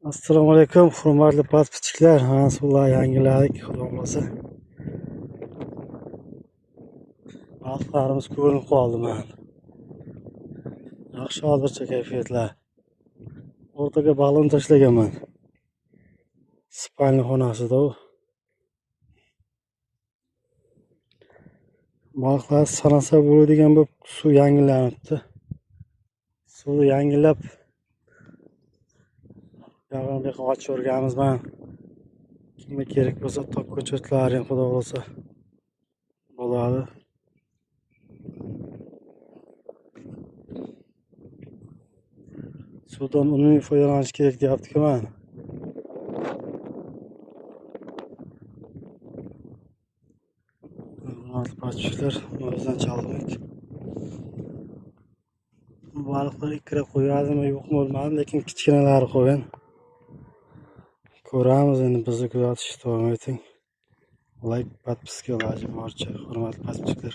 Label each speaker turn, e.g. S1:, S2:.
S1: Assalomu alaykum, hurmatli podpischiklar. Suvlar yangiladik, xudo xolasa. Balıqlarimiz ko'rinib qoldi mana. Yaxshi hozircha kayfiyatlar. O'rtaga balon tashlaganman. Spalni xonasida u. Balıqlar sanasa bo'ladigan bo'lib suv yangilanibdi. Suvni yangilab yoqqa ochib o'rganamiz mana. Kimga kerak bo'lsa top ko'chatlaring xudo xolasa bo'ladi. Suvdan unumli foydalanish kerak deyapti-ku mana. Podpischiklar, o'zidan chalg'ik. Balıqlar ikra qo'yadimi yo'qmi bilmadim, lekin kichkinalari qo'ygan. Ko'ramiz endi, bizni kuzatishda davom eting. Like, podpiska iloji boricha, hurmatli podpischiklar.